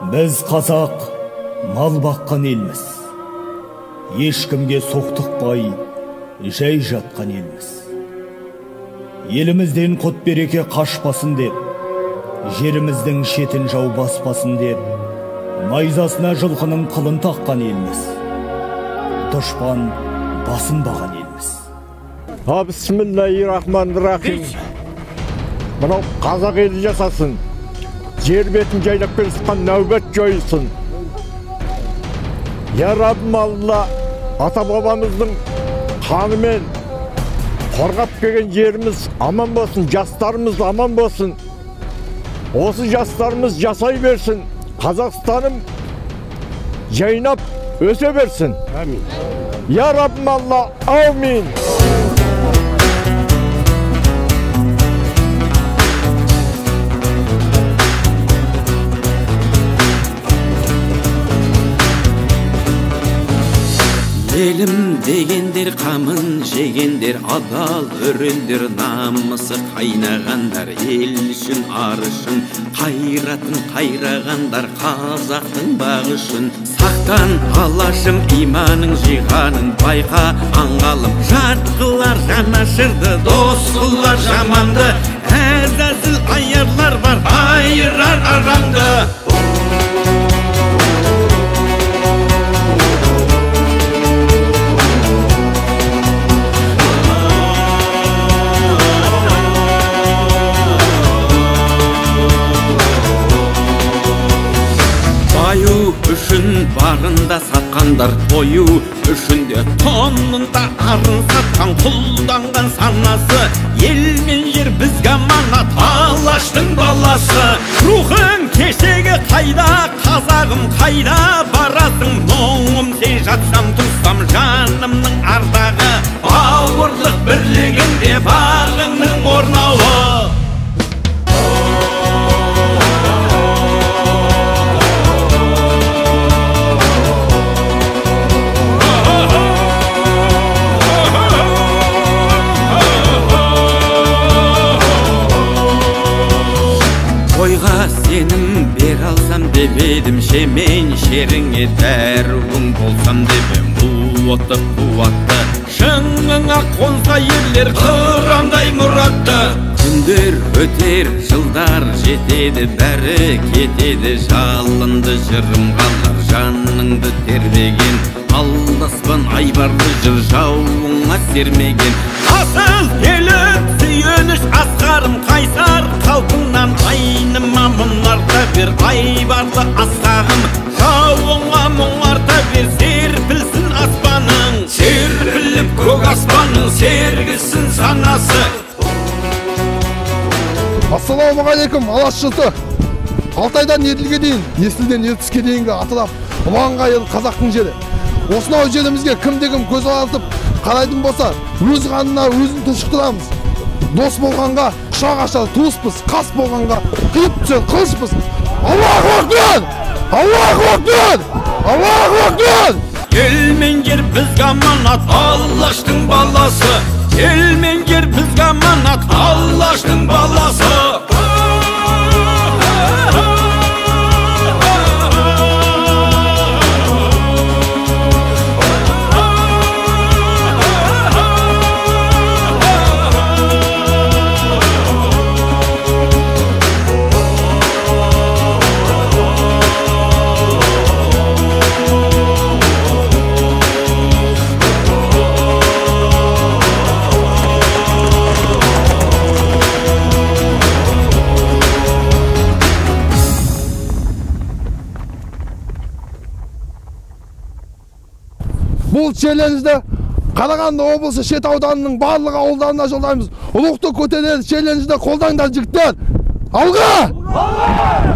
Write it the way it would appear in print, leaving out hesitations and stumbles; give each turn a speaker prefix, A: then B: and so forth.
A: Біз қазақ мал баққан елміз. Ешкімге соқтықпай, жай жатқан елміз. Елімізден құт береке қашпасын деп, жеріміздің шетін жау баспасын деп, найзасына жылқының қылын таққан елміз. Дұшпан басынбаған елміз.
B: Бисмиллахиррахманиррахим. Мынау қазақ елі жасасын. Жер бетін жайлап келісқан нәубет жойылсын. Я Раббым Алла, ата бабамыздың қанымен қорғап келген жеріміз аман болсын, жастарымыз аман болсын. Осы жастарымыз жасай берсін. Қазақстаным жайнап өсе берсін. Амин. Я Раббым Алла, амин.
C: Елім дегендер қамын жегендер, адал өрендер, намысы қайнағандар, ел үшін ар үшін қайратын қайрағандар, қазақтың бағы үшін. Сақтан алашым иманың жиғанын байқа аңғалым, жат қылар жанашырды, дос қылар жаманды, әзәзіл аярлар бар, айырар араңды. Баю үшін барында сатқандар, тою үшін де тонында арын сатқан, құлданған санасы, ел мен жер бізге аманат, алаштың баласы. Рухың кешегі қайда, қазағым қайда барасың, мұңым сен жатсам тұстам жанымның ардағы, бауырлық бірлігінде бағыңның орнауы. Тойға сенім бер алсам деп едім, шемен шеріңе дәруің болсам деп ем. Қуатты қуатты шыңыңа қонса ерлер, қырандай мұратты. Күндер өтер, жылдар жетеді, бәрі кетеді, жалынды жырым қалар, жаныңды тербеген, алдаспан айбарлы жыр жауыңа сермеген. Асыл елім сүйеніш асқарым, қайсар қалпыңнан айныма мұнарта бер, айбарлы асқағым, жауыңа мұңарта бер, серпілсін аспаның, серпіліп көк аспаның, сергісін санасы.
D: Ассалаумағалейкум, алаш жұрты. Алтайдан Еділге дейін, Есілден Ертіске дейінгі аталап, ұланға ел қазақтың жері. Осынау жерімізге кім-де-кім көз алатып қарайтын болса, өз қанына өзін тұншықтырамыз. Дос болғанға құшақ ашар туыспыз, қас болғанға қиып түсер қылышпыз. Аллаху акбар! Аллаху акбар! Аллаху акбар!
C: Ел мен жер бізге аманат, алаштың баласы. Ел мен жер бізге аманат, алаштың баласы.
D: Бұл челленджді Қарағанды облысы Шет ауданының барлық ауылдарына жолдаймыз. Ұлықты көтерер челленджді қолдаңдар жігіттер. Алға!